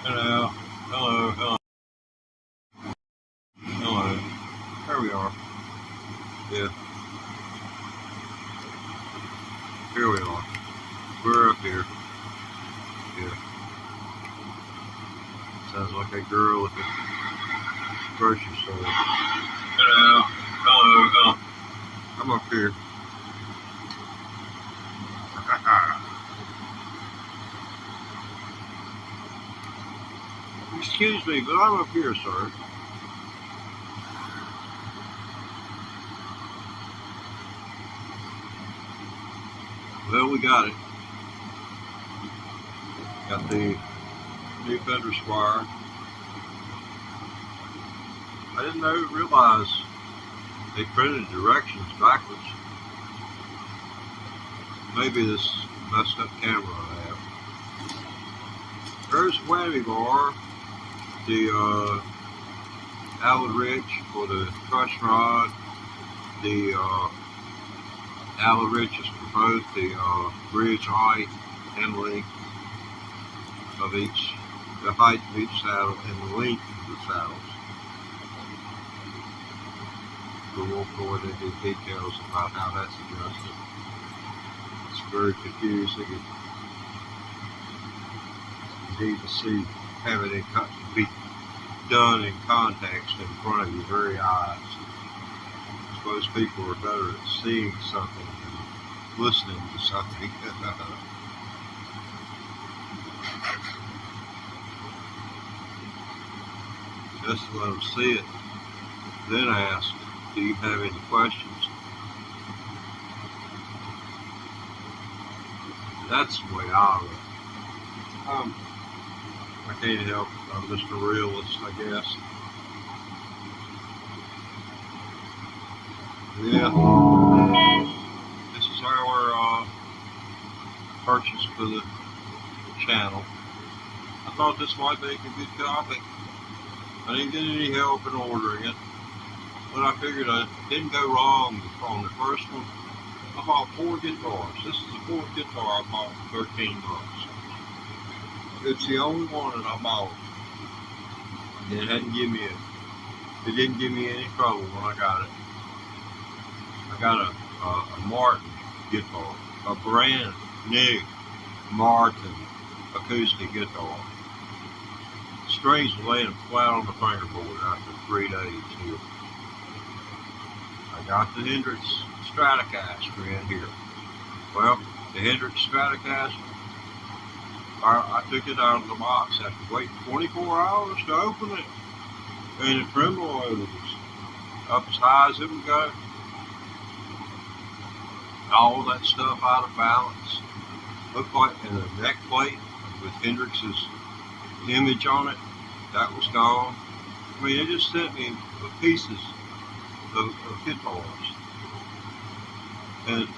Hello, hello, hello, hello. There we are. Yeah, here we are. We're up here. Yeah. Sounds like a girl at the grocery store. Hello, hello, hello. I'm up here. Excuse me, but I'm up here, sir. Well, we got it. Got the new FENDER SQUIRE. I didn't realize they printed directions backwards. Maybe this messed up camera I have. There's the whammy bar, the outlet wrench for the crush rod, the outlet wrenches for both the bridge height and length of each, the height of each saddle and the length of the saddles. We won't go into the details about how that's adjusted. It's very confusing. You need to see, having it be done in context in front of your very eyes. Most people are better at seeing something than listening to something. Just let them see it, then ask, do you have any questions? That's the way I live. I can't help it. I'm just a realist, I guess. Yeah. This is our purchase for the channel. I thought this might make a good topic. I didn't get any help in ordering it, but I figured I didn't go wrong on the first one. I bought 4 guitars. This is the 4th guitar I bought in 13 months. It's the only one that I bought. It didn't give me any trouble when I got it. I got a Martin guitar, a brand new Martin acoustic guitar. Strings were laying flat on the fingerboard after 3 days here. I got the Hendrix Stratocaster in here. Well, the Hendrix Stratocaster, I took it out of the box after waiting 24 hours to open it, and the tremolo was up as high as it would go. All that stuff out of balance. Looked like in a neck plate with Hendrix's image on it, that was gone. I mean, they just sent me pieces of guitars. And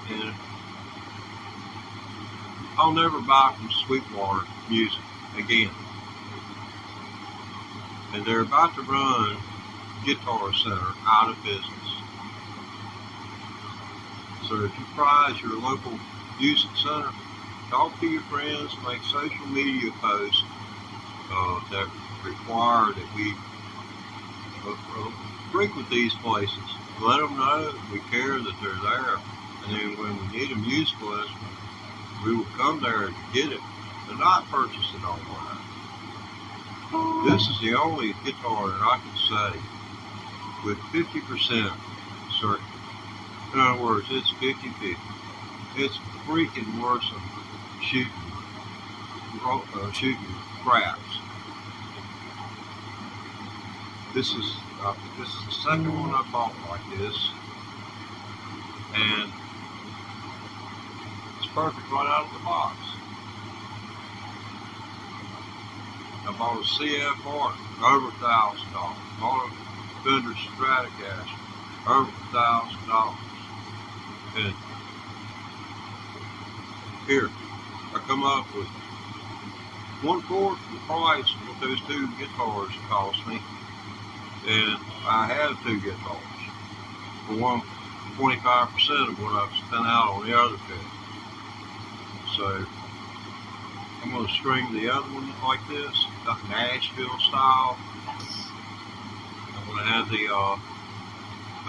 I'll never buy from Sweetwater Music again. And they're about to run Guitar Center out of business. So if you prize your local music center, talk to your friends, make social media posts that require that we frequent these places. Let them know that we care that they're there. And then when we need a music lesson, we will come there to get it and not purchase it online. This is the only guitar that I can say with 50% certainty. In other words, it's 50-50. It's freaking worse than shooting craps. This is the second one I bought like this, and it's perfect right out of the box. I bought a CF Martin, over $1,000. Bought a FENDER Stratocaster, over $1,000. And here, I come up with 1/4 the price of what those 2 guitars cost me. And I have 2 guitars for 25% of what I've spent out on the other 2. So I'm going to string the other one like this. got Nashville style. I'm going to have the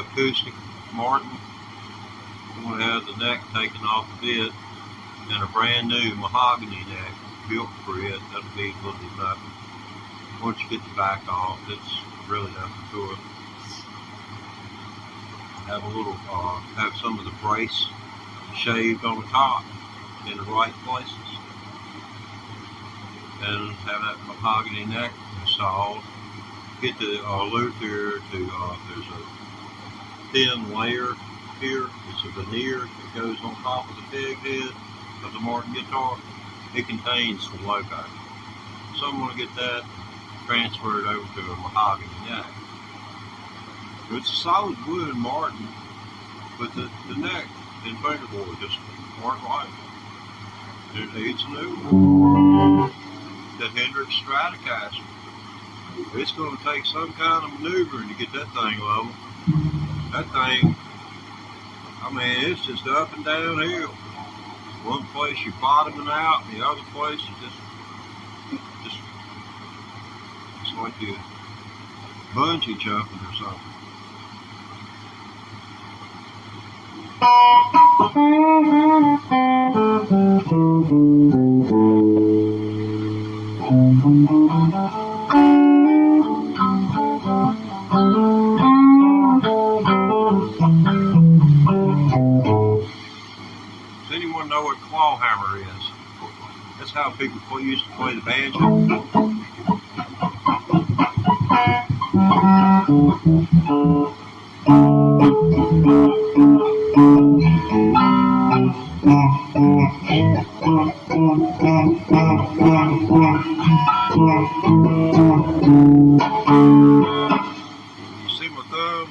acoustic Martin. I'm going to have the neck taken off the bit and a brand new mahogany neck built for it. That'll be little nothing. Once you get the back off, it's really nothing to it. Have a little, have some of the brace shaved on the top in the right places, and have that mahogany neck installed. Get the loop here to, there's a thin layer here. It's a veneer that goes on top of the peg head of the Martin guitar. It contains some loci. So I'm going to get that transferred over to a mahogany neck. It's a solid wood Martin, but the neck and fingerboard just aren't right. It needs a new one. The FENDER STRATOCASTER. It's going to take some kind of maneuvering to get that thing level. That thing, I mean, it's just up and downhill. One place you're bottoming out, and the other place you just it's like you're bungee jumping or something. Does anyone know what claw hammer is? That's how people used to play the banjo. You see my thumb?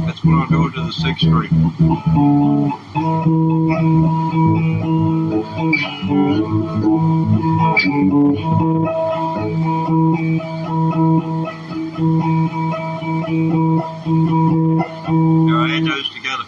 That's when I go to the 6th string. Now add those together.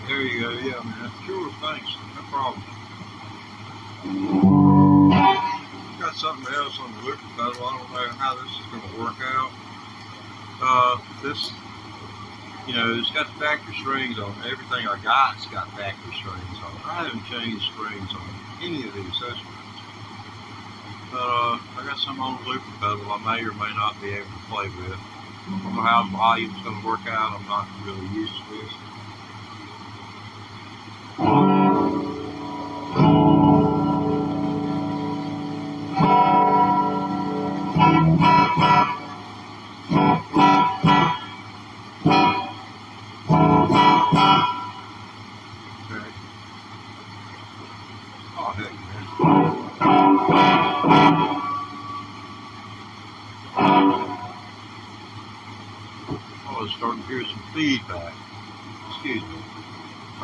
There you go, yeah, man. Sure, thanks. No problem. Got something else on the looper pedal. I don't know how this is going to work out. This, you know, it's got the factory strings on it. Everything I got's got factory strings on it. I haven't changed strings on any of these instruments. But I got some on the looper pedal I may or may not be able to play with. I don't know how the volume's going to work out. I'm not really used to this. Oh, heck, man. Oh, it's starting to hear some feedback. Excuse me.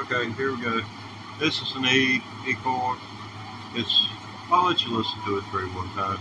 Okay, here we go. This is an E chord. I'll let you listen to it through one time.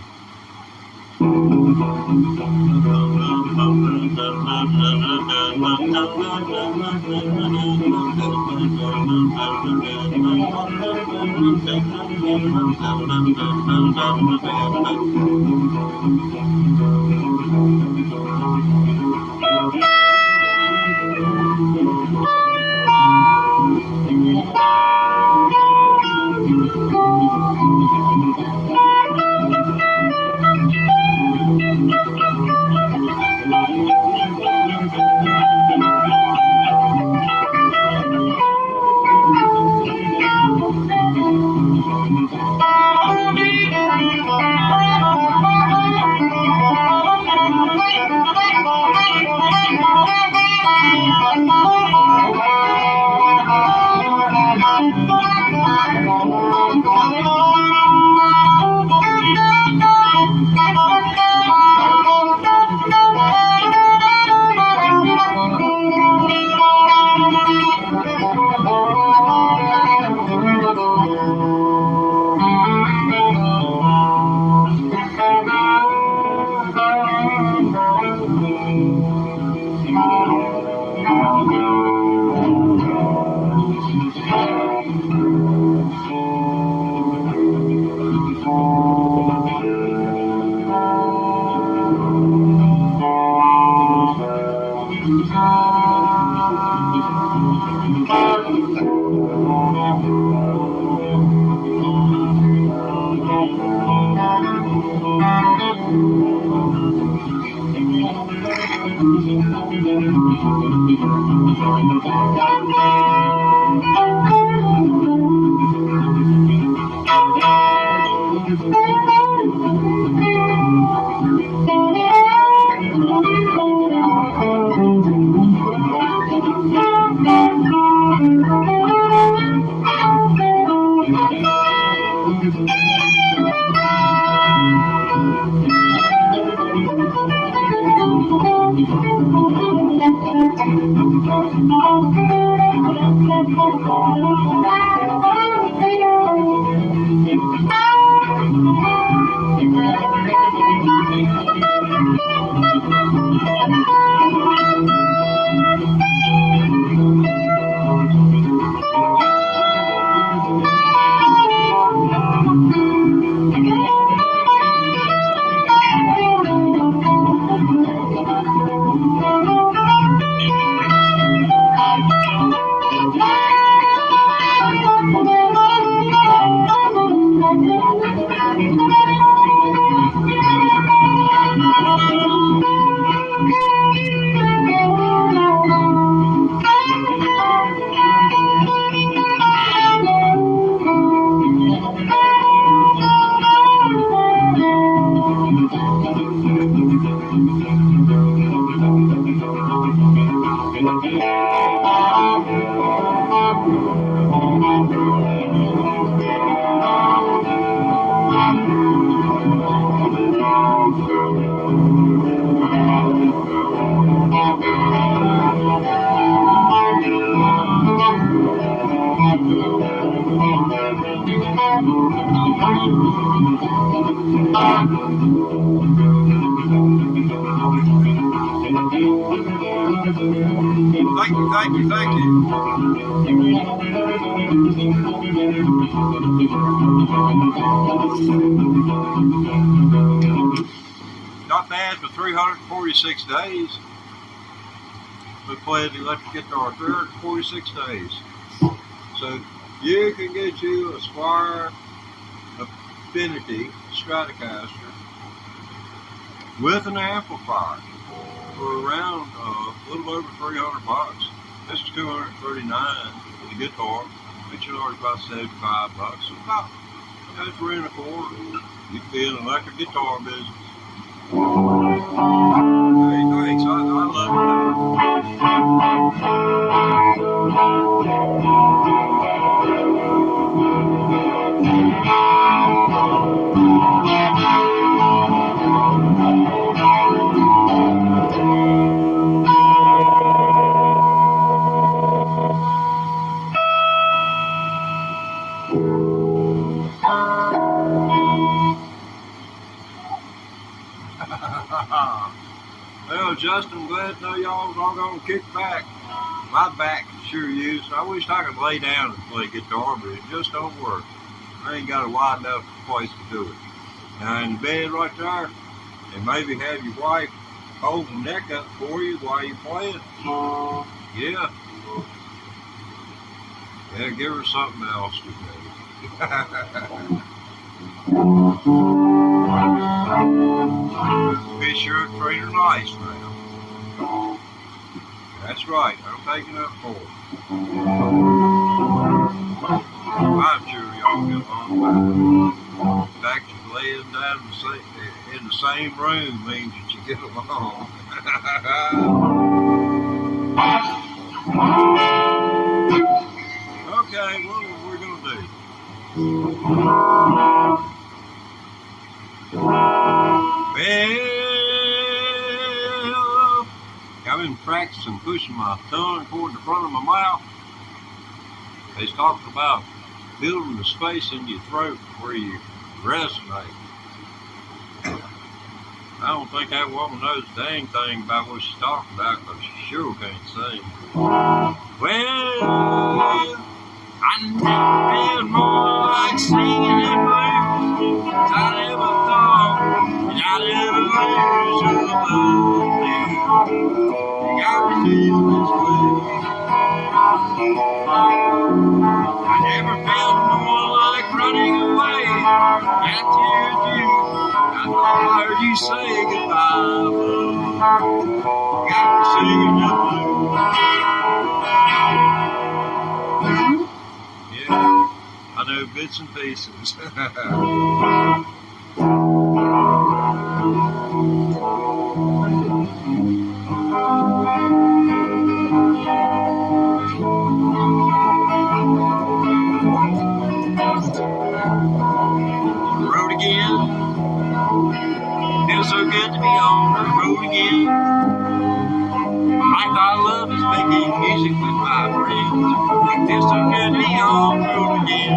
Thank you. Not bad for 346 days. We played the electric guitar 346 days. So you can get you a SQUIRE AFFINITY Stratocaster with an amplifier for around a little over $300. This is $239 for the guitar. It's already about $75. So about $3.25. You can be in an electric guitar business. Hey, thanks. I love it. Well, Justin, I'm glad to know y'all was all gonna kick back. My back sure used. I wish I could lay down and play guitar, but it just don't work. I ain't got a wide enough place to do it. Now in the bed right there, and maybe have your wife hold the neck up for you while you're playing. Yeah. Yeah, give her something else to do. Be sure to treat her nice now. That's right, I'm taking up for it. I'm sure y'all get along well. In fact, you laying down in the same room means that you get along. Okay, what are we going to do? Well, I've been practicing pushing my tongue toward the front of my mouth. They talked about building the space in your throat where you resonate. I don't think that woman knows a dang thing about what she's talking about, because she sure can't sing. Well, I never felt more like singing and blues. I never thought that I'd ever lose your love. You got me feel this way. I never felt more like running away after you. I thought I heard you say goodbye, love. You got me singing the blues. Yeah, I know bits and pieces. Road again. Feels so good to be on the road again. Like our love is making music with my friends. Feels so good to be on the road again.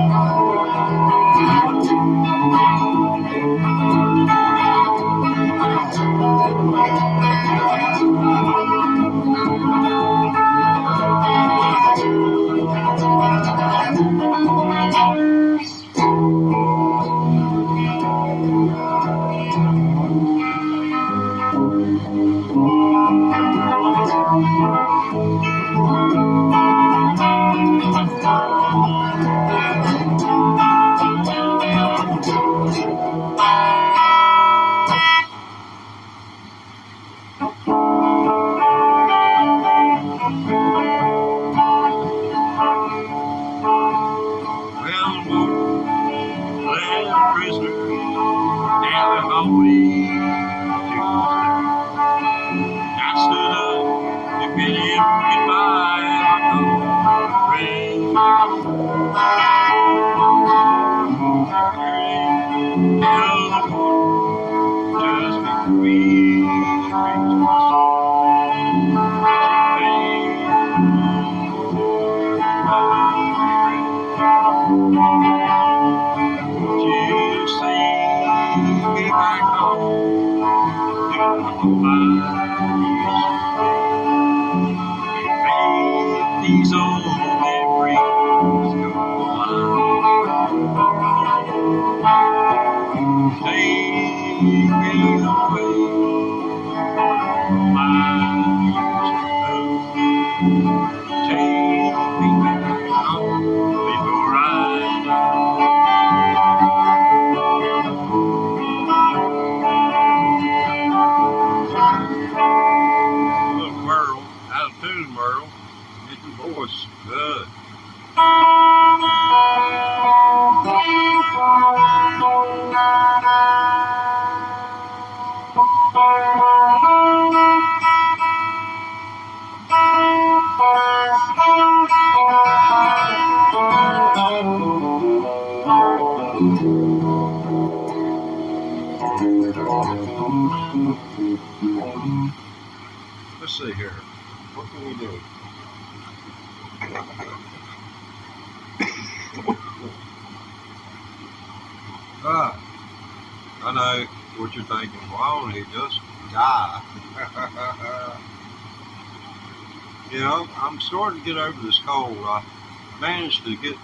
These old memories go on. Take me away from my years ago. Take me back home before I die. Look, Merle, out of tune, Merle. Get your voice good. Let's see here. What can we do? But I know what you're thinking. Why don't he just die? You know, I'm starting to get over this cold. I managed to get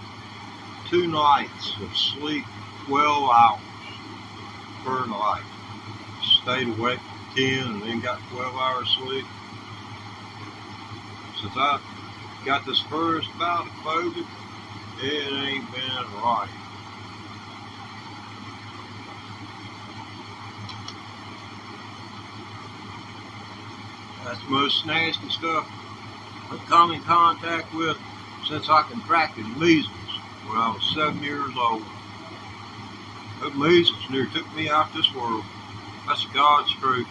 2 nights of sleep, 12 hours per night. Stayed awake 10 and then got 12 hours sleep. Since I got this first bout of COVID, it ain't been right. That's the most nasty stuff I've come in contact with since I contracted measles when I was 7 years old. That measles near took me out this world. That's God's truth.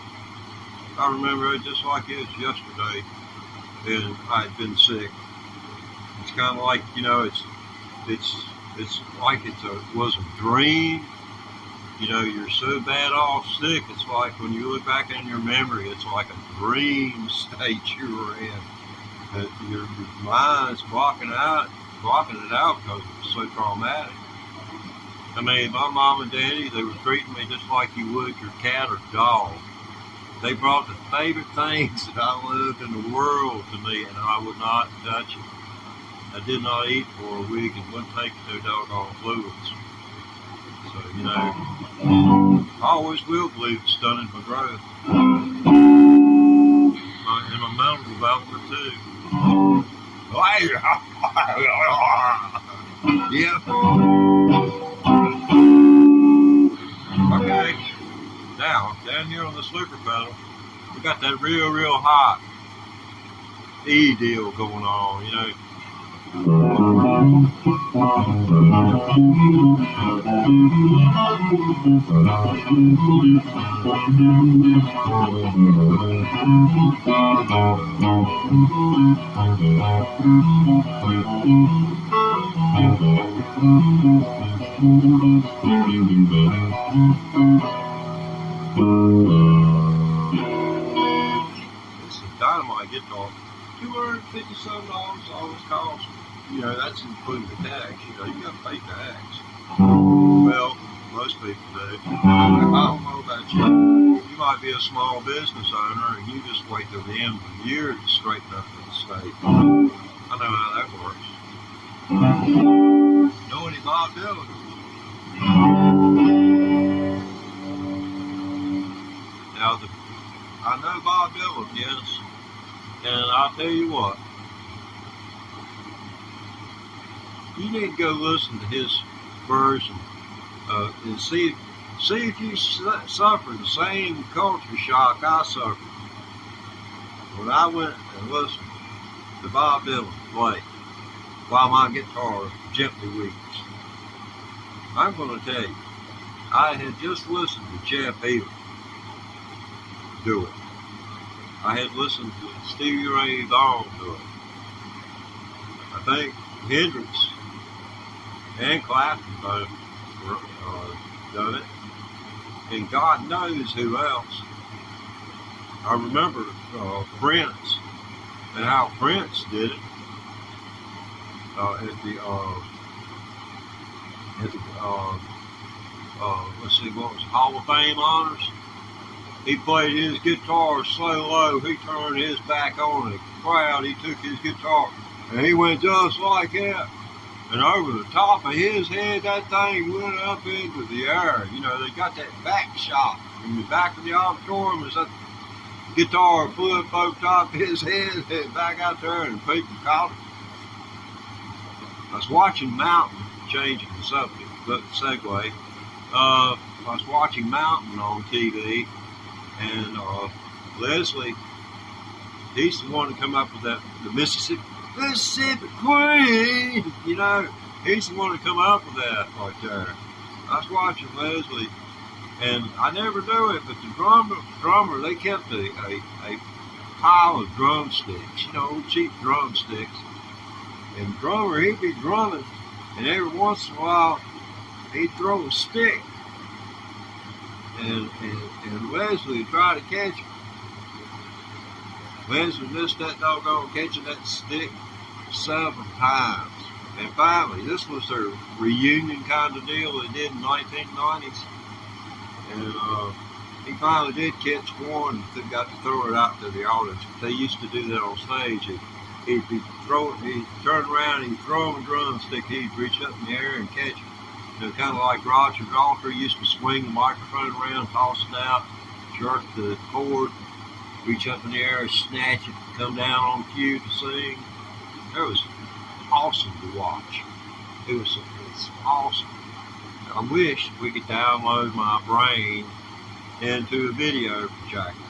I remember it just like it was yesterday, and I had been sick. It's kind of like, you know, it's like it was a dream. You know, you're so bad off sick. It's like when you look back in your memory, it's like a dream state you were in. That your mind's blocking it out because it was so traumatic. I mean, my mom and daddy, they were treating me just like you would your cat or dog. They brought the favorite things that I loved in the world to me, and I would not touch it. I did not eat for a week and wouldn't take no doggone fluids. So, you know, I always will believe it's stunning my growth. And my mental development too. Yeah. Okay. Now, down here on the slipper pedal, we got that real hot E deal going on, you know. It's a dynamite guitar. $257 always cost. You know, that's including the tax. You know, you got to pay tax. Well, most people do. I don't know about you. You might be a small business owner and you just wait till the end of the year to straighten up for the state. I know how that works. Know any Bob Dylan? Now, I know Bob Dylan, yes. And I'll tell you what. You need to go listen to his version and see if you suffer the same culture shock I suffered when I went and listened to Bob Dylan play while my guitar gently weeps. I'm going to tell you, I had just listened to Jeff Healey do it. I had listened to Stevie Ray Vaughan do it. I think Hendrix and Clapton both done it, and God knows who else. I remember Prince and how Prince did it at the let's see, what was it, Hall of Fame honors. He played his guitar so low, he turned his back on the crowd. He took his guitar and he went just like that. And over the top of his head, that thing went up into the air. You know, they got that back shot in the back of the auditorium as that guitar flew up over top of his head and back out there, and people caught it. I was watching Mountain, changing the subject, but segue. I was watching Mountain on TV, and Leslie, he's the one to come up with that, the Mississippi Queen, you know, he's the one to come up with that right there. I was watching Leslie, and I never knew it, but the drummer, they kept a pile of drumsticks, you know, cheap drumsticks. And the drummer, he'd be drumming, and every once in a while, he'd throw a stick. And Leslie would try to catch it. Leslie missed that doggone catching that stick 7 times. And finally, this was their reunion kind of deal they did in the 1990s. And he finally did catch one that got to throw it out to the audience. They used to do that on stage. He'd turn around and he'd throw him a drumstick. He'd reach up in the air and catch it. You know, kind of like Roger Daltrey used to swing the microphone around, toss it out, jerk the cord, reach up in the air, snatch it, come down on cue to sing. It was awesome to watch. It's awesome. I wish we could download my brain into a video projector.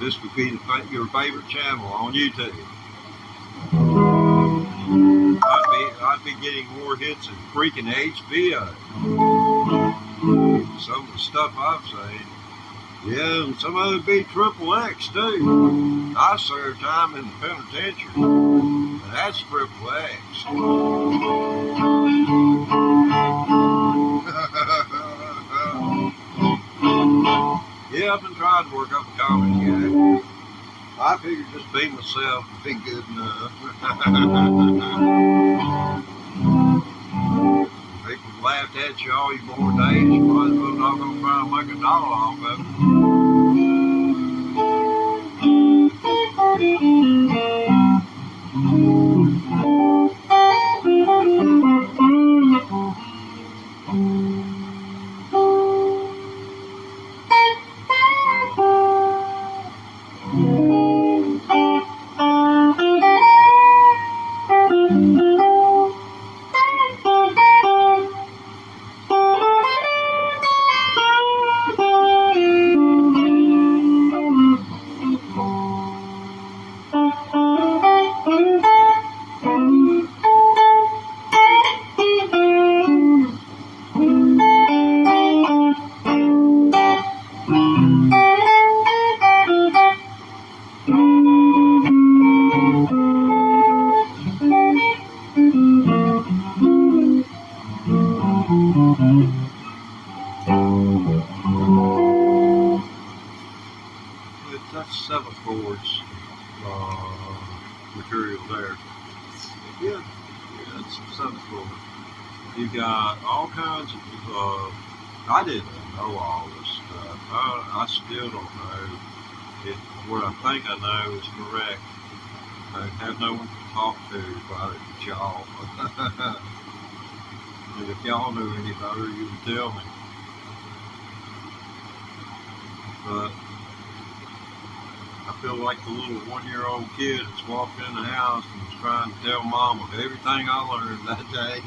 This would be your favorite channel on YouTube. I'd be getting more hits than freaking HBO. Some of the stuff I'm saying. Yeah, and some of it be triple X too. I served time in the penitentiary. And that's triple X. Yeah, I've been trying to work up a comedy act. I figured just be myself would be good enough. People laughed at you all your born days. You might as well not gonna try and make a dollar off of it. That's 7th chords material there. Yeah, that's 7th chord. You got all kinds of. I didn't know all this stuff. I still don't know if what I think I know is correct. I have no one to talk to about it but y'all. And if y'all knew any better, you would tell me. But I feel like the little 1-year-old kid that's walked in the house and was trying to tell Mama everything I learned that day.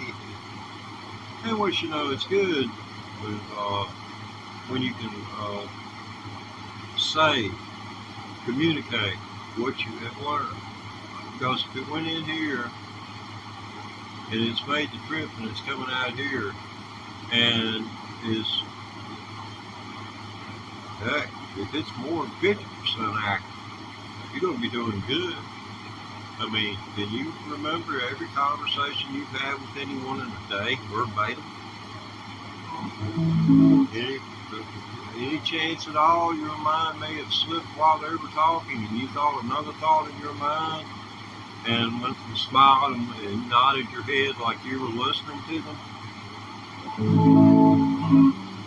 And what you know, it's good with, when you can say, communicate what you have learned. Because if it went in here and it's made the trip and it's coming out here and is, heck, if it's more than 50% accurate, you're going to be doing good. I mean, can you remember every conversation you've had with anyone in a day, verbatim? Any chance at all your mind may have slipped while they were talking and you thought another thought in your mind and went and smiled and nodded your head like you were listening to them?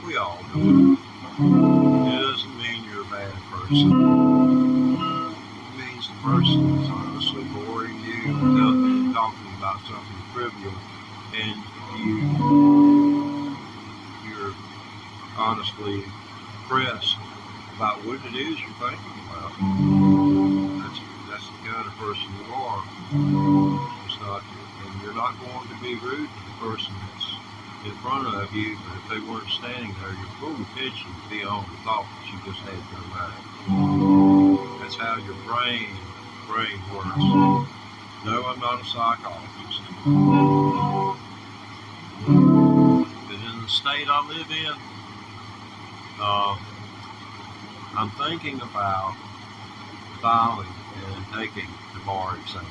We all do it. It doesn't mean you're a bad person. It means the person is honestly boring you and talking about something trivial, and you're honestly impressed about what it is you're thinking about. That's the kind of person you are. It's not, and you're not going to be rude to the person that's in front of you, but if they weren't standing there, your full attention would be on the thought that you just had in your mind. That's how your brain works. No, I'm not a psychologist. But in the state I live in, I'm thinking about filing and taking the bar exam.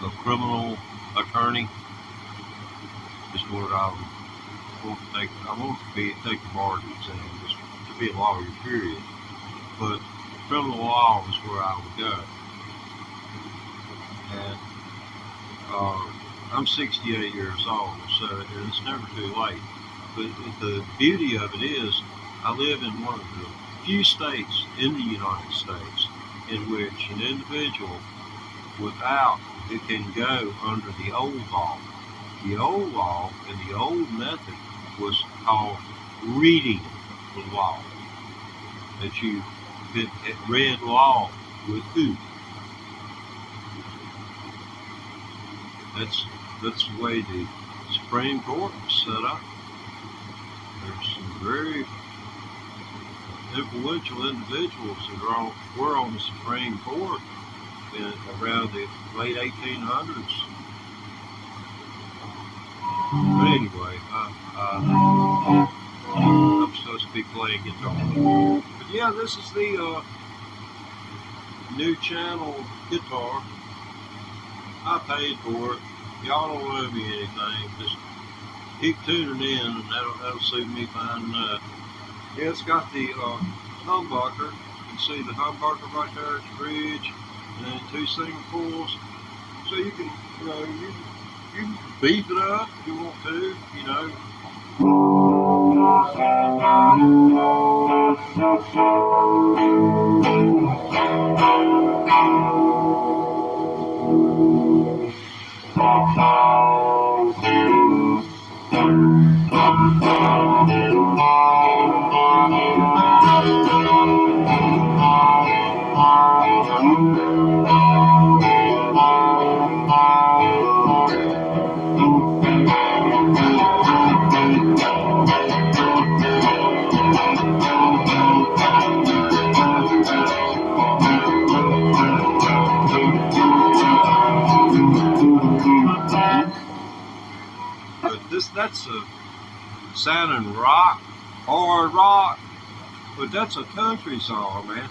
The criminal attorney is what I want to take. I want to take the bar exam just to be a lawyer, period. But criminal law is where I would go. And I'm 68 years old, so it's never too late. But the beauty of it is, I live in one of the few states in the United States in which an individual without it can go under the old law. The old law and the old method was called reading the law. That you had read law with who? That's the way the Supreme Court was set up. There's some very influential individuals that were on the Supreme Court around the late 1800s. But anyway, I'm supposed to be playing guitar. But yeah, this is the new channel guitar. I paid for it. Y'all don't owe me anything. Just keep tuning in, and that'll suit me fine enough. Yeah, it's got the humbucker. You can see the humbucker right there at the bridge, and then 2 single coils. So you can, you can beef it up if you want to, But that's a sounding rock, hard rock, but that's a country song, man.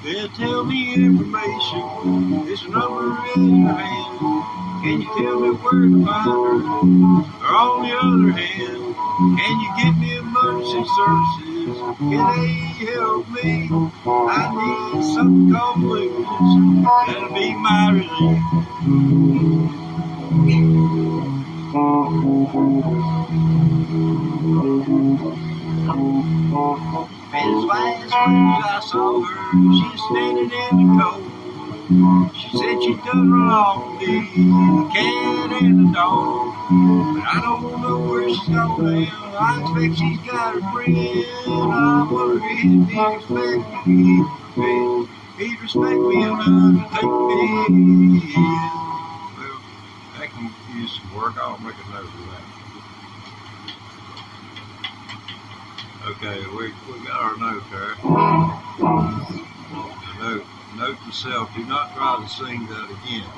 They'll tell me information. There's a number in your hand. Can you tell me where to find her? Or on the other hand, can you give me emergency services? Can they help me? I need something called blues. That'll be my relief. And as last week I saw her, she's standing in the cold. She said she'd done wrong to me, the cat and the dog. But I don't know where she's gone now. I expect she's got a friend. I wonder if he'd expect me. He'd respect me enough to take me in. Well, that can use some work. I'll make a note of that. Okay, we got our note there. Note to self, do not try to sing that again.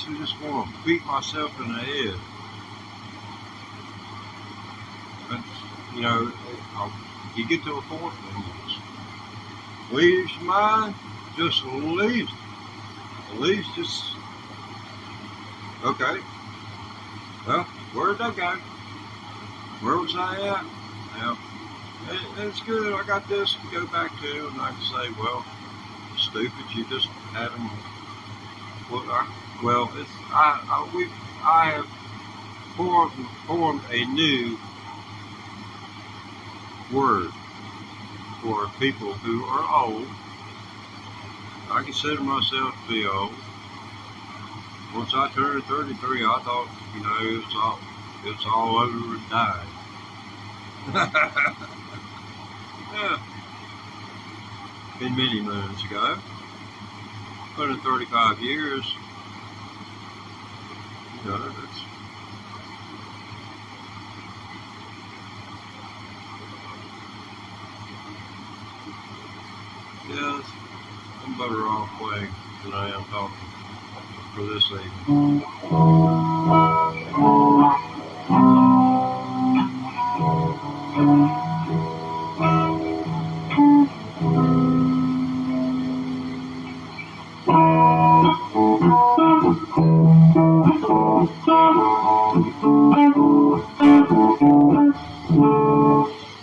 basically just want to beat myself in the head. But, you know, you get to a point where you just leaves your mind, just leaves. It leaves just, okay, well, where'd that go? Where was I at? Now, it's good, I got this to go back to, and I can say, well, stupid, you just had them. Well, it's, I have formed a new word for people who are old. I consider myself to be old. Once I turned 33, I thought, you know, it's all over and died. Yeah. Been many moons ago. But in 35 years, you know, it's, yes, I'm better off playing than I am talking for this evening.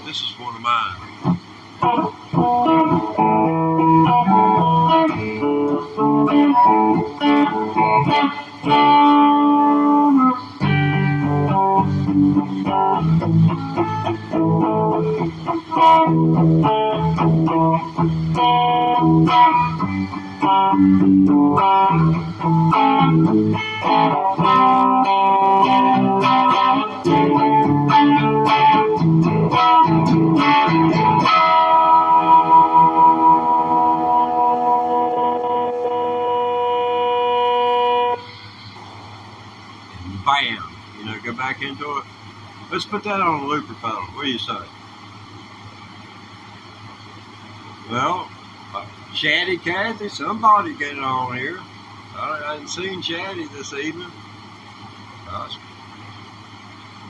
This is one of mine. Bam! You know, go back into it. Let's put that on a looper pedal. What do you say? Well, Chatty Cathy, somebody get on here. I hadn't seen Chatty this evening.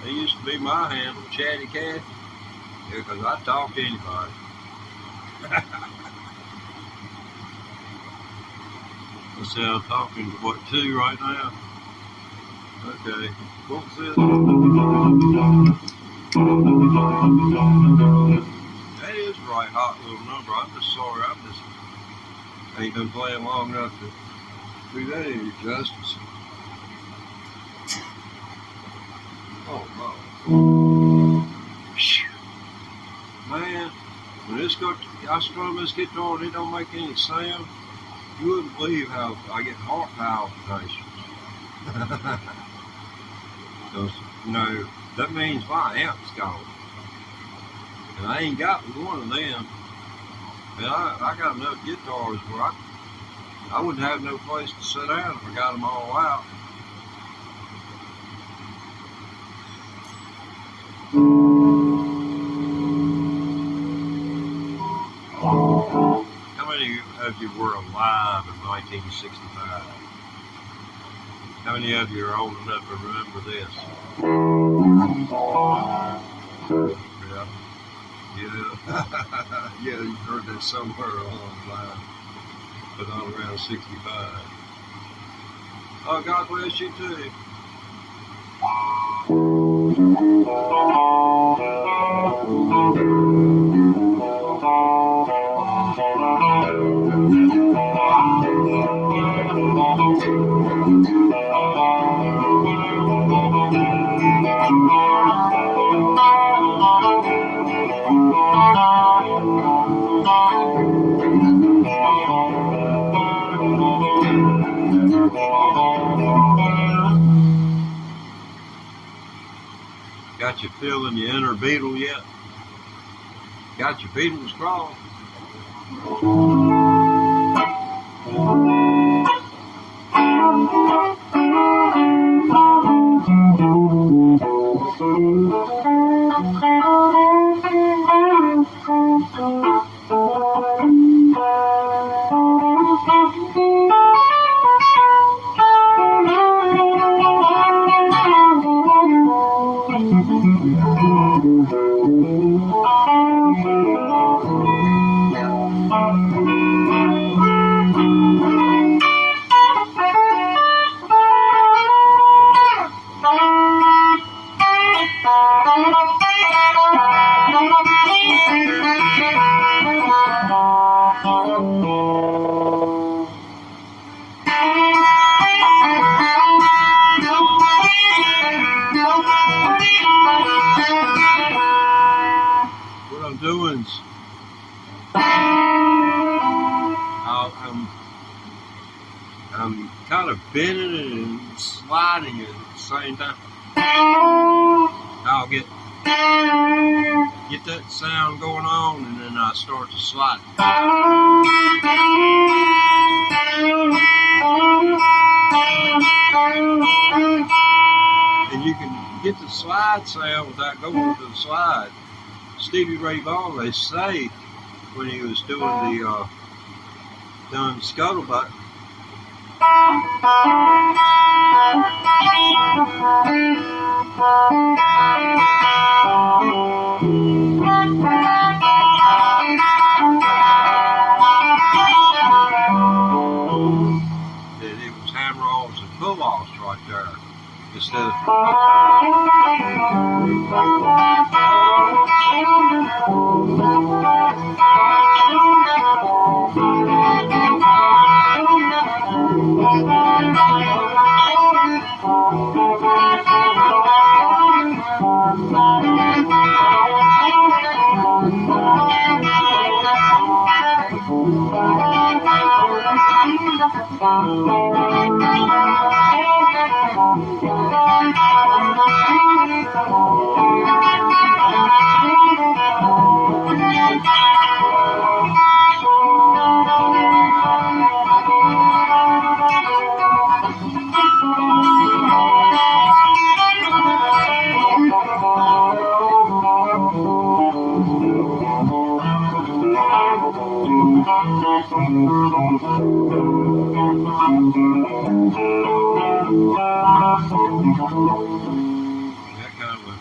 They used to be my handle, Chatty Cathy. Yeah, because I talk to anybody. Let's see, I'm talking to what, 2 right now? Okay, what was it? That is a right hot little number. I'm just sorry, I ain't been playing long enough to do that any justice. Oh, no. Man, when I strum this guitar and it don't make any sound, you wouldn't believe how I get heart palpitations. Because, you know, that means my amp's gone. And I ain't got one of them. And I got enough guitars where I wouldn't have no place to sit down if I got them all out. How many of you were alive in 1965? How many of you are old enough to remember this? Yeah. Yeah, you've heard that somewhere along the line, but not around 65. Oh, God bless you too. Got you feeling your inner Beatle yet? Got your Beatles crawl? bending it and sliding it at the same time. I'll get that sound going on, and then I start to slide. And you can get the slide sound without going to the slide. Stevie Ray Vaughan, they say, when he was doing the Scuttlebutt, that it was hammer-offs and pull-offs right there instead of that kind of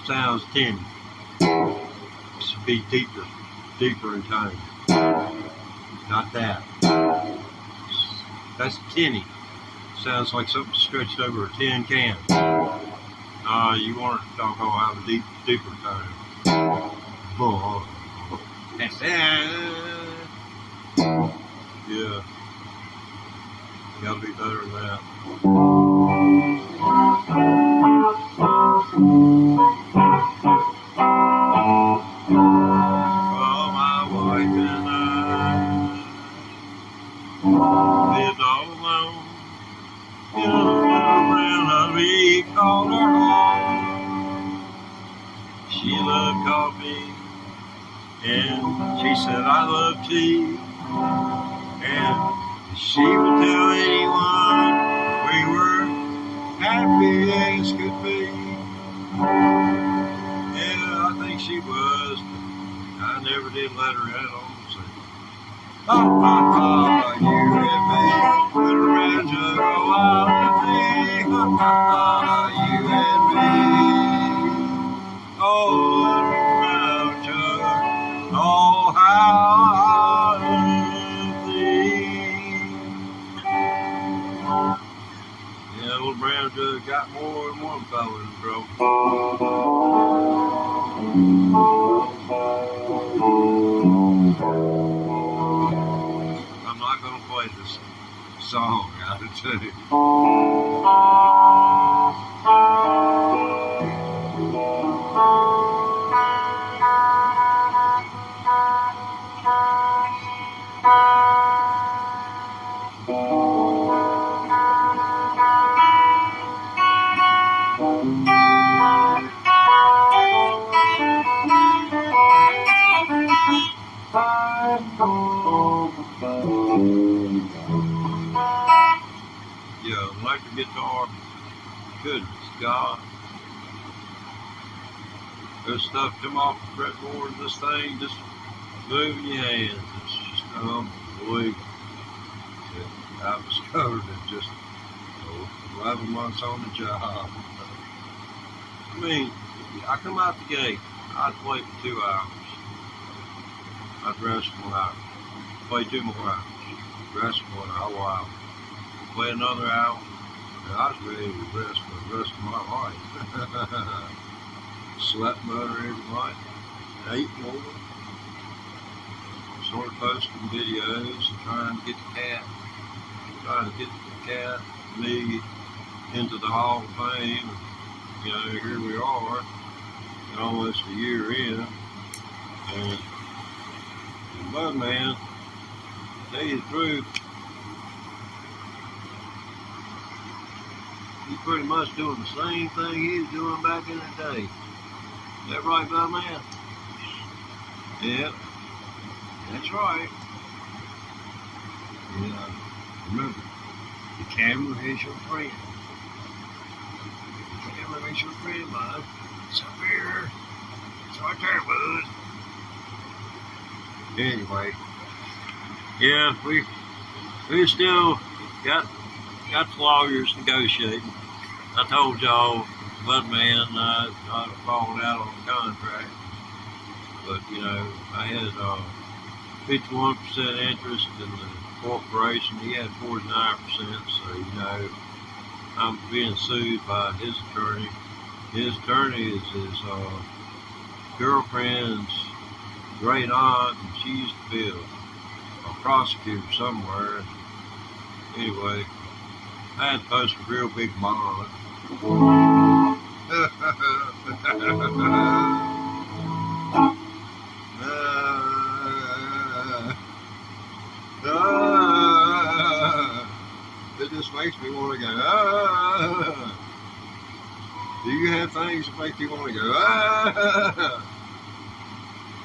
sounds tinny. It should be deeper in tone. Not that. That's tinny. Sounds like something stretched over a tin can. You want it to have a deeper tone. Yeah. Gotta be better than that. Well, my wife and I lived all alone in a little brown house we called our home. She loved coffee and she said I love tea, and she would tell anyone we were happy as could be. Yeah, I think she was, but I never did let her at all. So, ha ha ha, you and me, put around jug a while with me. Ha ha ha, you and me. Oh, little brown jug, oh how I love thee. Yeah, little brown jug got more than one fellow in trouble. I'm not going to play this song out of tune. guitar. Goodness God. There's stuff come off the fretboard, this thing just moving your hands. It's just unbelievable. I was covered in just 11 months on the job. I mean, I come out the gate, I'd play for 2 hours. I'd rest 1 hour. Play 2 more hours. Rest 1 hour. Wow. Play another hour. And I was ready to rest for the rest of my life. Slept better every night. Ate more. Started posting videos and trying to get the cat, me into the Hall of Fame. You know, here we are, almost a year in, and Bud Man, to tell you the truth, he's pretty much doing the same thing he was doing back in the day. Is that right, Bud Man? Yeah, that's right. Yeah, remember, the camera is your friend. The camera is your friend, Bud. It's up here. It's right there, Bud. Anyway, yeah, we still got the lawyers negotiating. I told y'all, Bud Man, I'd fallen out on the contract, but you know, I had 51% interest in the corporation. He had 49%, so you know, I'm being sued by his attorney. His attorney is his girlfriend's great aunt, and she used to be a prosecutor somewhere. Anyway, I had to post a real big bond. It just makes me want to go, Do you have things that make you want to go,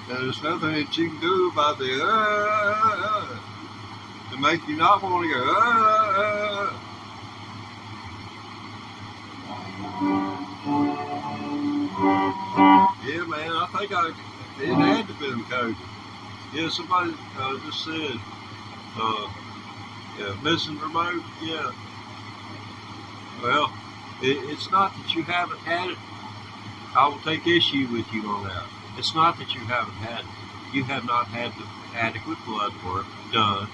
There's nothing that you can do about the to make you not want to go, Yeah, man, I think it had to be COVID. Yeah, somebody just said, yeah, missing remote, yeah. Well, it's not that you haven't had it. I will take issue with you on that. It's not that you haven't had it. You have not had the adequate blood work done,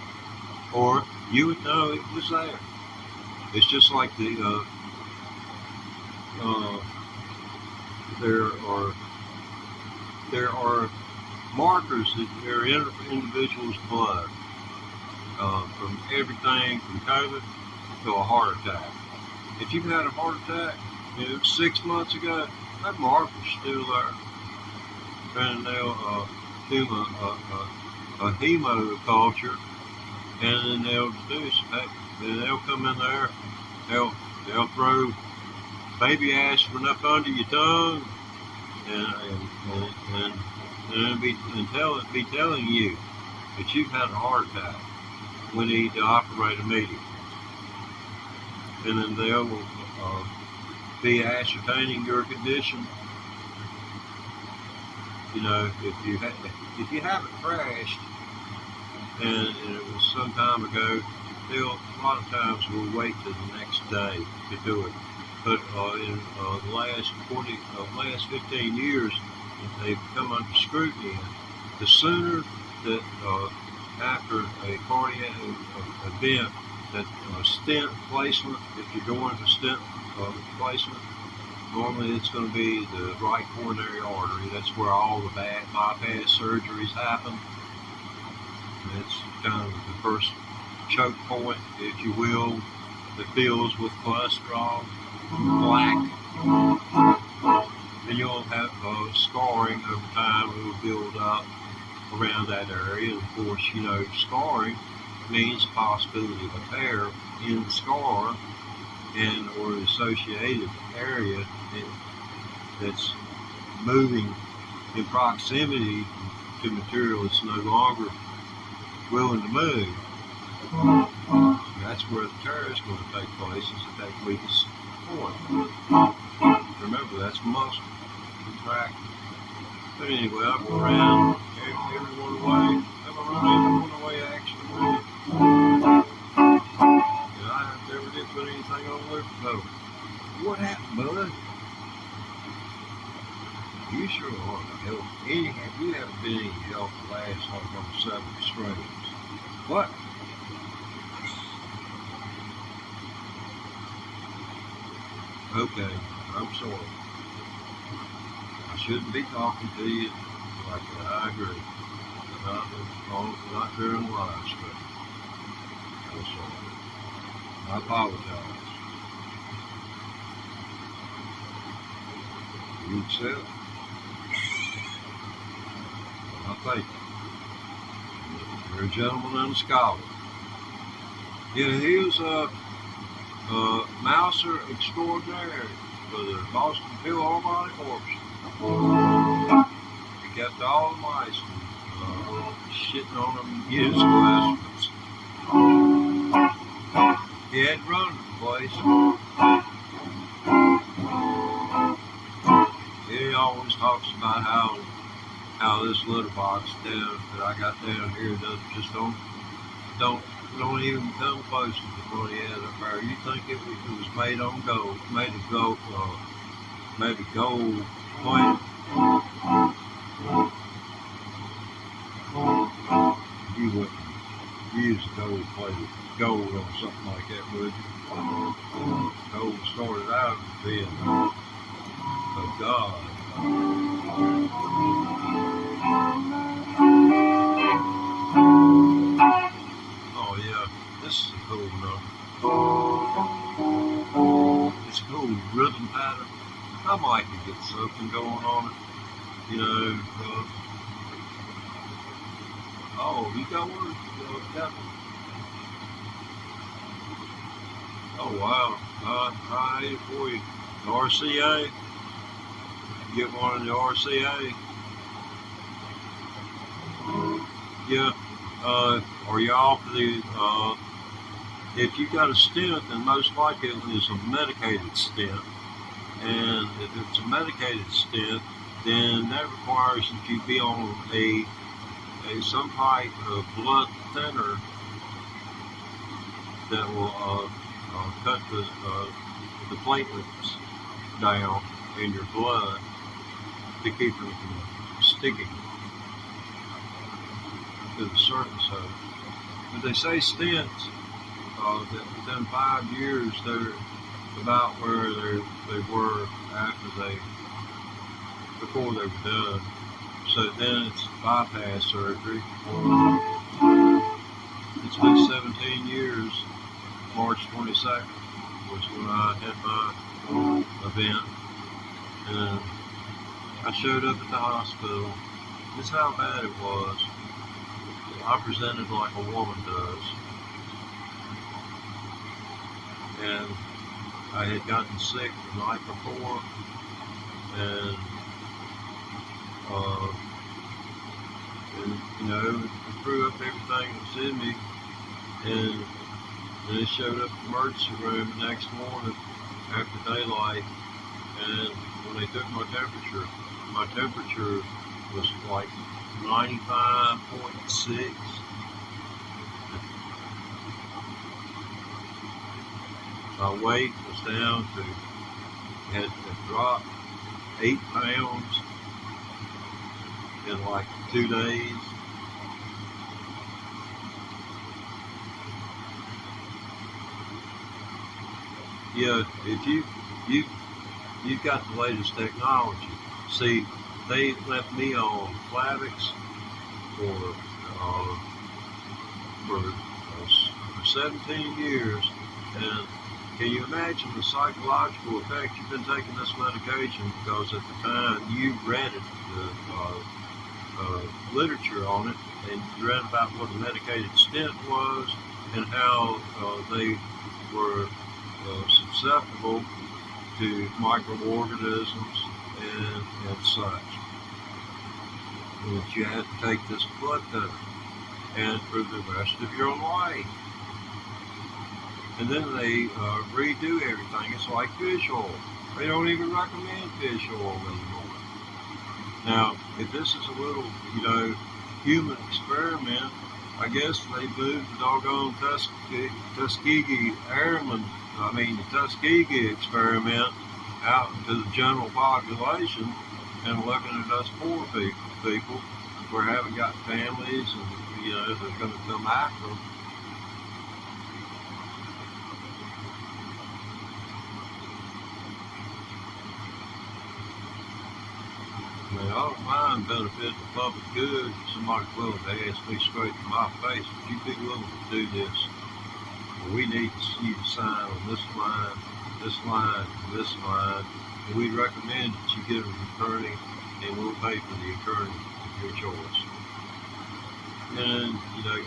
or you would know it was there. It's just like there are markers that are in individuals' blood, from everything from COVID to a heart attack. If you've had a heart attack, 6 months ago, that marker's still there. And they'll do a hemo culture, and then they'll do then they'll come in there, they'll throw baby aspirin up under your tongue, and be telling you that you've had a heart attack. We need to operate immediately. And then they will be ascertaining your condition. You know, if you haven't crashed, and it was some time ago, a lot of times we'll wait till the next day to do it. But in the last 15 years, they've come under scrutiny. The sooner that after a cardiac event, that stent placement, if you're going for stent placement, normally it's going to be the right coronary artery. That's where all the bypass surgeries happen. And it's kind of the first choke point, if you will, that fills with cholesterol, black. And you'll have scarring over time. It will build up around that area. And of course, you know, scarring means possibility of a tear in the scar and or the associated area that's moving in proximity to material that's no longer willing to move. that's where the tear is going to take place, is at that weakest point. Remember, that's muscle contracting. But anyway, I've ran everyone away. I've run everyone away actually. And I never did put anything on there. So, what happened, bud? You sure are healthy. Have you ever been any help the last like on 7 strings? What? Okay, I'm sorry. I shouldn't be talking to you like that. I agree. Not during live stream. I'm sorry. I apologize. You accept? I thank you. You're a gentleman and a scholar. Yeah, he was a mouser extraordinaire for the Boston Philharmonic Orchestra. He kept all the mice shitting on them musical instruments. He had run the place. He always talks about how this litter box down that I got down here don't even come close to what he had up there. You think it was made on gold, maybe gold plated. You wouldn't use gold on something like that, would you? Gold started out as being a god. Oh yeah, this is a cool number. It's a cool rhythm pattern. I might get something going on it. You know, oh, you got one? Oh wow, I hate it for you. The RCA, get one in the RCA. Yeah, or y'all for the, if you got a stent, then most likely it is a medicated stent. And if it's a medicated stent, then that requires that you be on some type of blood thinner that will cut the platelets down in your blood to keep them from sticking to the surface of it. But they say stents that within 5 years they're about where they were before they were done. So then it's bypass surgery. It's been 17 years. March 22nd was when I had my event, and I showed up at the hospital. This is how bad it was. I presented like a woman does, and I had gotten sick the night before, and you know, it threw up everything that was in me, and they showed up at the emergency room the next morning after daylight, and when they took my temperature was like 95.6. My weight was down to, had dropped 8 pounds in like 2 days. Yeah, if you've got the latest technology. See, they left me on Plavix for 17 years, and can you imagine the psychological effect? You've been taking this medication because at the time you read it, the literature on it, and you read about what a medicated stent was and how they were susceptible to microorganisms and such. And that you had to take this blood thinner, and for the rest of your life. and then they redo everything. It's like fish oil. They don't even recommend fish oil anymore. Now, if this is a little, human experiment, I guess they moved the doggone Tuskegee Tuskegee experiment out to the general population and looking at us poor people who haven't got families and, they're going to come after them. I mean, I don't mind benefit the public good if somebody's willing to ask me straight to my face, would you be willing to do this? Well, we need you to sign on this line, this line, this line, and we recommend that you get an attorney, and we'll pay for the attorney of your choice. And,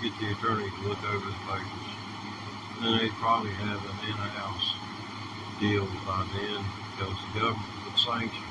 get the attorney to look over the papers. And they'd probably have an in-house deal by then because the government would sanction.